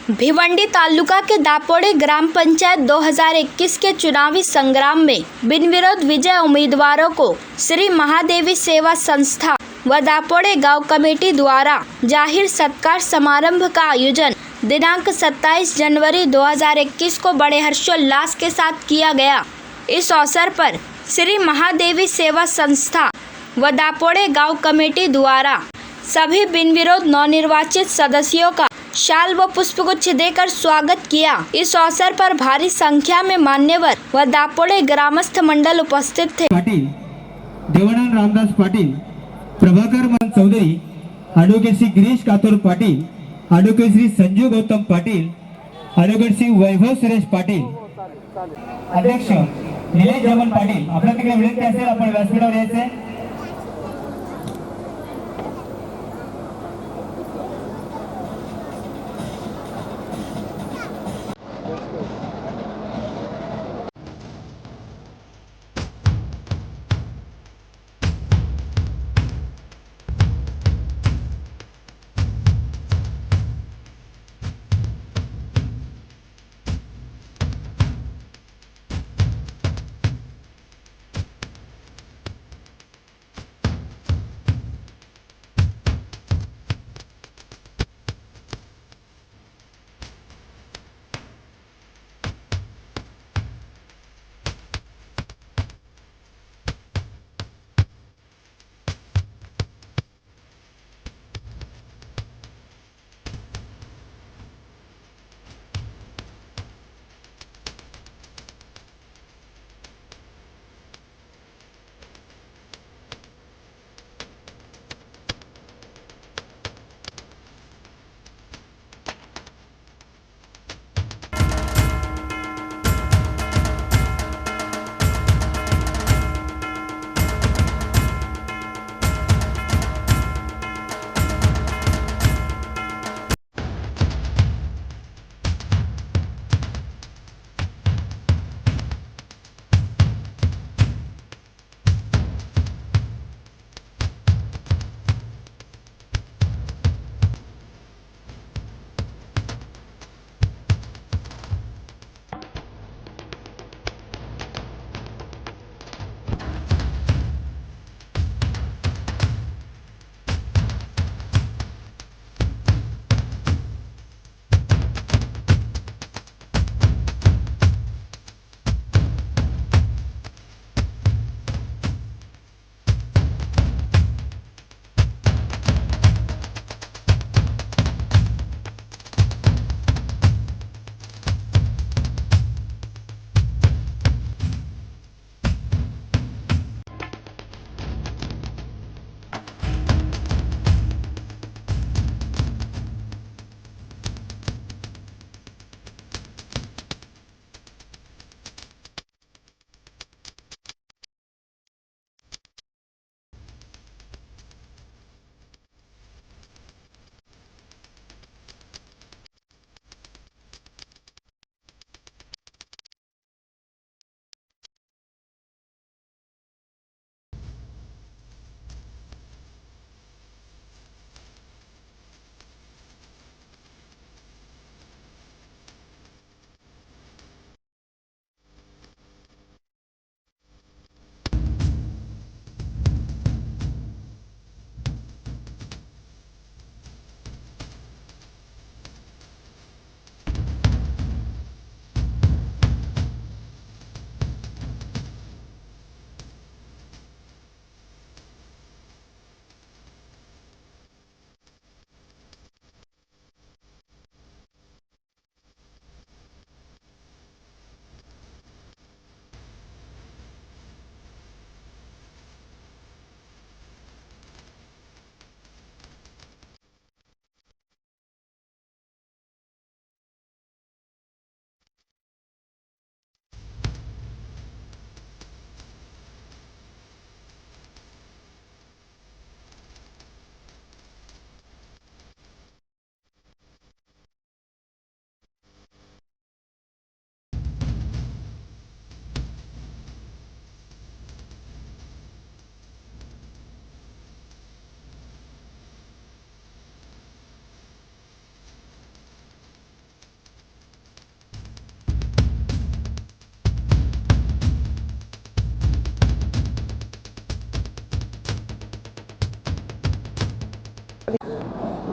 भिवंडी तालुका के दापोड़े ग्राम पंचायत 2021 के चुनावी संग्राम में बिन विरोध विजय उम्मीदवारों को श्री महादेवी सेवा संस्था व दापोड़े गांव कमेटी द्वारा जाहिर सत्कार समारंभ का आयोजन दिनांक 27 जनवरी 2021 को बड़े हर्षोल्लास के साथ किया गया। इस अवसर पर श्री महादेवी सेवा संस्था व दापोड़े गांव कमेटी द्वारा सभी बिन विरोध नवनिर्वाचित सदस्यों का शाल व पुष्पगुच्छ देकर स्वागत किया। इस अवसर पर भारी संख्या में मान्यवर व दापोड़े ग्रामस्थ मंडल उपस्थित थे। Patil, Devanand Ramdas Patil, Prabhakar Man Chaudhari, advocate Shri Girish Kator Patil, advocate Shri Sanju Gautam Patil, advocate Shri Vaibhav Suresh Patil, अध्यक्ष निलेश जमन पाटिल। आपल्या तिकडे विनंती असेल आपण व्यासपीठावर यायचे।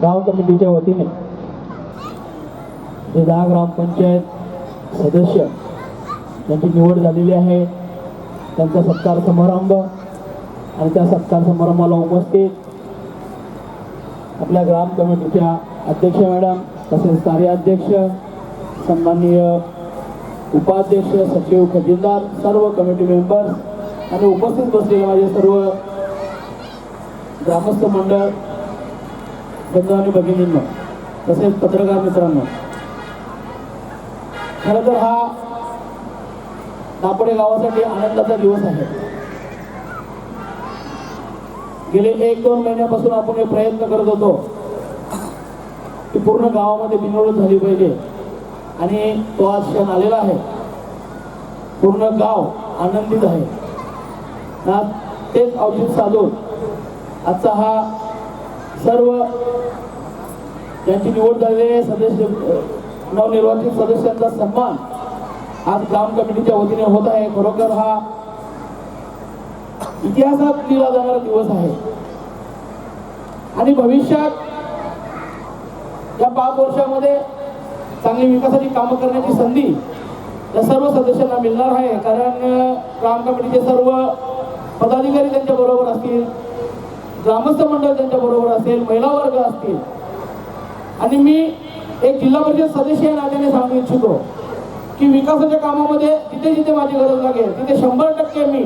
गाव कमिटीच्या वतीने जे 10 ग्रामपंचायत सदस्य यांची निवड झालेली आहे त्यांचा सत्कार समारंभ आणि त्या सत्कार समारंभाला उपस्थित आपल्या ग्राम कमिटीच्या अध्यक्ष मॅडम तसेच कार्याध्यक्ष सन्माननीय उपाध्यक्ष सचिव खजिनदार सर्व कमिटी मेंबर्स आणि उपस्थित बसलेले माझे सर्व ग्रामस्थ मंडळ बंधू आणि भगिनींनो तसेच पत्रकार मित्रांनो, खरं तर हा दापोडे गावासाठी आनंदाचा दिवस आहे. गेले 1-2 महिन्यापासून आपण हे प्रयत्न करत होतो की पूर्ण गावामध्ये बिनविरोध झाली पाहिजे आणि तो आज क्षण आलेला आहे. पूर्ण गाव आनंदित आहे ना. तेच औचित्य साधून आजचा हा सर्व ज्यांची निवड झालेले सदस्य नवनिर्वाचित सदस्यांचा सन्मान आज ग्राम कमिटीच्या वतीने होत आहे. खरोखर हा इतिहासात लिहिला जाणारा दिवस आहे आणि भविष्यात या 5 वर्षामध्ये चांगली विकासाची कामं करण्याची संधी या सर्व सदस्यांना मिळणार आहे. कारण ग्राम कमिटीचे सर्व पदाधिकारी त्यांच्या बरोबर असतील, ग्रामस्थ मंडळ त्यांच्या बरोबर असेल, महिला वर्ग असतील आणि मी एक जिल्हा परिषद सदस्य या नात्याने सांगू इच्छितो की विकासाच्या कामामध्ये जिथे जिथे माझी गरज लागेल तिथे 100% मी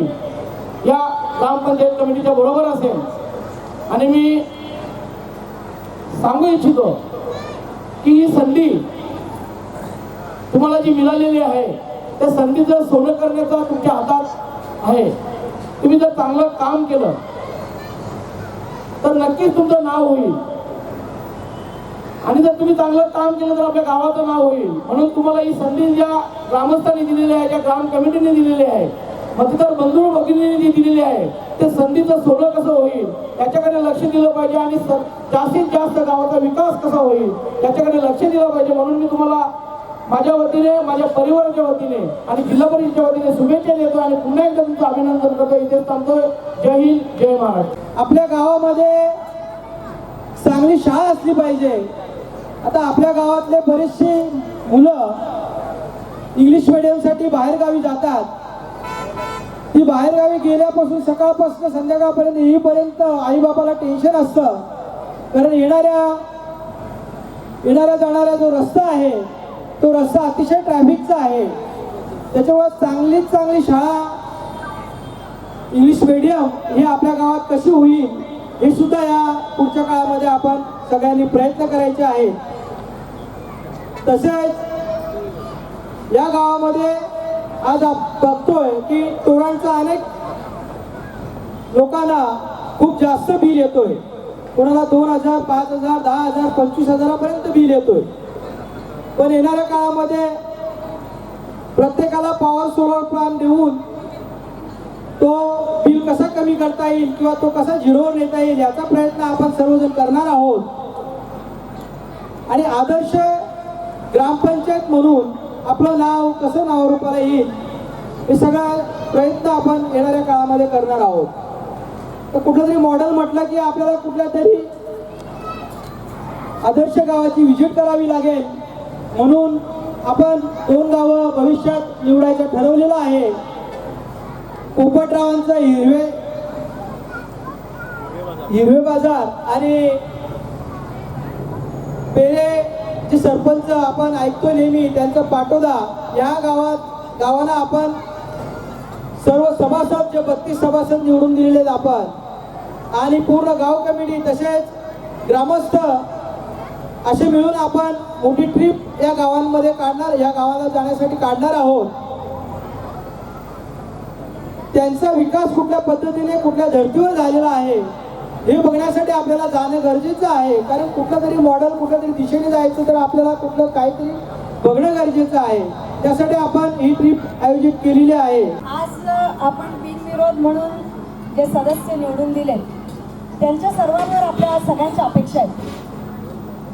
या ग्रामपंचायत कमिटीच्या बरोबर असेल. आणि मी सांगू इच्छितो की ही संधी तुम्हाला जी मिळालेली आहे त्या संधीचं सोनं करण्याचा तुमच्या हातात आहे. तुम्ही जर चांगलं काम केलं तर नक्कीच तुमचं नाव होईल आणि जर तुम्ही चांगलं काम केलं तर आपल्या गावाचं नाव होईल. म्हणून तुम्हाला ही संधी ज्या ग्रामस्थांनी दिलेली आहे, ज्या ग्राम कमिटीने दिलेली आहे, मतदार बंधू भगिनींनी जी दिलेली आहे ते संधीचं सोनं कसं होईल याच्याकडे लक्ष दिलं पाहिजे आणि जास्तीत जास्त गावाचा विकास कसा होईल याच्याकडे लक्ष दिलं पाहिजे. म्हणून मी तुम्हाला माझ्या वतीने, माझ्या परिवाराच्या वतीने आणि जिल्हा परिषदेच्या वतीने शुभेच्छा देतो आणि पुन्हा एकदा तुमचं अभिनंदन करतो. इथेच थांबतोय. जय हिंद, जय महाराष्ट्र. आपल्या गावामध्ये चांगली शाळा असली पाहिजे. आता आपल्या गावातले बरेचसे मुलं इंग्लिश मीडियमसाठी बाहेरगावी जातात. ती बाहेरगावी गेल्यापासून सकाळपासून संध्याकाळपर्यंत येईपर्यंत आईबापाला टेन्शन असतं. कारण येणाऱ्या जाणारा जो रस्ता आहे तो रस्ता अतिशय ट्रॅफिकचा आहे. त्याच्यामुळे चांगलीत चांगली शाळा इंग्लिश मीडियम हे आपल्या गावात कशी होईल हे सुद्धा या पुढच्या काळामध्ये आपण सगळ्यांनी प्रयत्न करायचे आहेत. तसेच या गावामध्ये आज बघतोय की तोरांचा अनेक लोकांना खूप जास्त बिल येतोय. कोणाला 2,000, 5,000, 10,000, 25,000पर्यंत बिल येतोय. पण येणाऱ्या काळामध्ये प्रत्येकाला पॉवर सोलर प्लांट देऊन तो बिल कसा कमी करता येईल किंवा तो कसा झिरोवर नेता येईल याचा प्रयत्न आपण सर्वजण करणार आहोत. आणि आदर्श ग्रामपंचायत म्हणून आपलं नाव कसं नावारूपाला येईल हे सगळा प्रयत्न आपण येणाऱ्या काळामध्ये करणार आहोत. तर कुठलं तरी मॉडेल म्हटलं की आपल्याला कुठल्या तरी आदर्श गावाची व्हिजिट करावी लागेल. म्हणून आपण 2 गावं भविष्यात निवडायचं ठरवलेलं आहे. पोपटरावांचं हिरवे बाजार आणि पेरेचे सरपंच आपण ऐकतो नेहमी त्यांचं पाटोदा या गावांना आपण सर्व सभासद जे 32 सभासद निवडून दिलेले आहेत आपण आणि पूर्ण गाव कमिटी तसेच ग्रामस्थ असे मिळून आपण मोठी ट्रिप या गावांमध्ये काढणार, या गावाला जाण्यासाठी काढणार आहोत. त्यांचा विकास कुठल्या पद्धतीने कुठल्या धर्तीवर झालेला आहे हे बघण्यासाठी आपल्याला जाणं गरजेचं आहे. कारण कुठलं तरी मॉडेल कुठल्या तरी दिशेने जायचं तर आपल्याला कुठलं काहीतरी बघणं गरजेचं आहे. त्यासाठी आपण ही ट्रिप आयोजित केलेली आहे. आज आपण बिनविरोध म्हणून जे सदस्य निवडून दिले त्यांच्या सर्वांवर आपल्या सगळ्यांच्या अपेक्षा आहेत.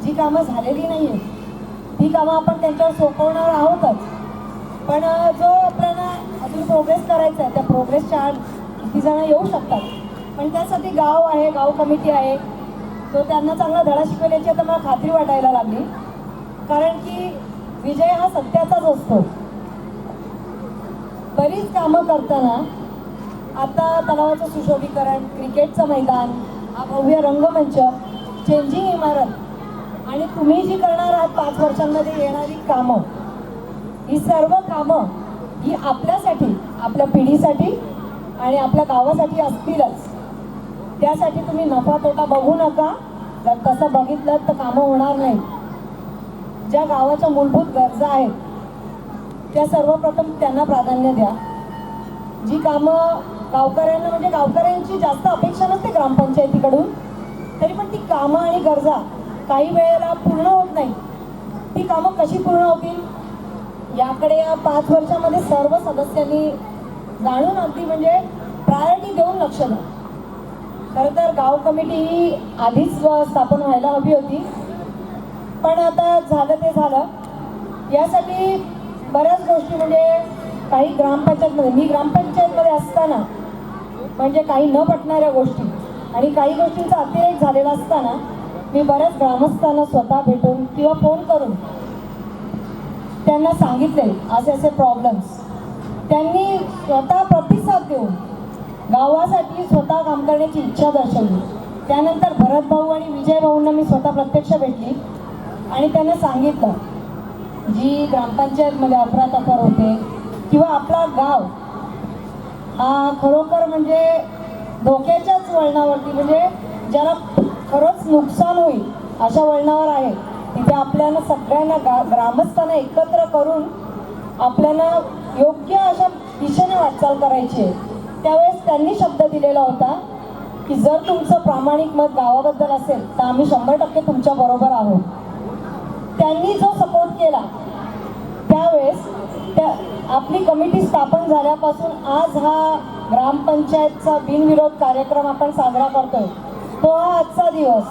जी कामं झालेली नाही आहेत ती कामं आपण त्यांच्यावर सोपवणार आहोतच. पण जो आपल्याला अजून प्रोग्रेस करायचा आहे त्या प्रोग्रेसच्या आड किती जण येऊ शकतात. पण त्यासाठी गाव आहे, गाव कमिटी आहे, तो त्यांना चांगला धडा शिकवेल याची आता मला खात्री वाटायला लागली, कारण की विजय हा सत्याचाच असतो. बरीच कामं करताना आता तलावाचं सुशोभीकरण, क्रिकेटचं मैदान, हा भव्य रंगमंच, चेंजिंग इमारत आणि तुम्ही जी करणार आहात 5 वर्षांमध्ये येणारी कामं, ही सर्व कामं ही आपल्यासाठी, आपल्या पिढीसाठी आणि आपल्या गावासाठी असतीलच. त्यासाठी तुम्ही नफा तोटा बघू नका. जर तसं बघितलं तर कामं होणार नाही. ज्या गावाच्या मूलभूत गरजा आहेत त्या सर्वप्रथम त्यांना प्राधान्य द्या. जी कामं गावकऱ्यांना, म्हणजे गावकऱ्यांची जास्त अपेक्षा नसते ग्रामपंचायतीकडून, तरी पण ती कामं आणि गरजा काही वेळेला पूर्ण होत नाही. ती कामं कशी पूर्ण होतील याकडे या 5 वर्षामध्ये सर्व सदस्यांनी जाणून अगदी म्हणजे प्रायोरिटी देऊन लक्ष द्या. खरं तर गाव कमिटी ही आधीच स्थापन व्हायला हवी होती, पण आता झालं ते झालं. यासाठी बऱ्याच गोष्टी, म्हणजे काही ग्रामपंचायतमध्ये, मी ग्रामपंचायतमध्ये असताना म्हणजे काही न पटणाऱ्या गोष्टी आणि काही गोष्टींचा अतिरेक झालेला असताना मी बऱ्याच ग्रामस्थांना स्वतः भेटून किंवा फोन करून त्यांना सांगितले असे असे प्रॉब्लेम्स. त्यांनी स्वतः प्रतिसाद देऊन गावासाठी स्वतः काम करण्याची इच्छा दर्शवली. त्यानंतर भरत भाऊ आणि विजय भाऊंना मी स्वतः प्रत्यक्ष भेटली आणि त्यांना सांगितलं, जी ग्रामपंचायतमध्ये अफरातफर होते किंवा आपला गाव हा खरोखर म्हणजे धोक्याच्याच वळणावरती, म्हणजे ज्याला खरंच नुकसान होईल अशा वळणावर आहे, तिथे आपल्याला सगळ्यांना ग्रामस्थांना एकत्र करून आपल्याला योग्य अशा दिशेने वाटचाल करायची आहे. त्यावेळेस त्यांनी शब्द दिलेला होता की जर तुमचं प्रामाणिक मत गावाबद्दल असेल तर आम्ही 100% तुमच्या बरोबर आहोत. त्यांनी जो सपोर्ट केला त्यावेळेस आपली कमिटी स्थापन झाल्यापासून आज हा ग्रामपंचायतचा बिनविरोध कार्यक्रम आपण साजरा करतोय. तो हा आजचा दिवस,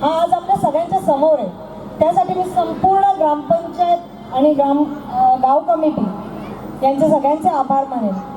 हा आज आपल्या सगळ्यांच्या समोर आहे. त्यासाठी मी संपूर्ण ग्रामपंचायत आणि गाव कमिटी यांचे सगळ्यांचे आभार मानेन.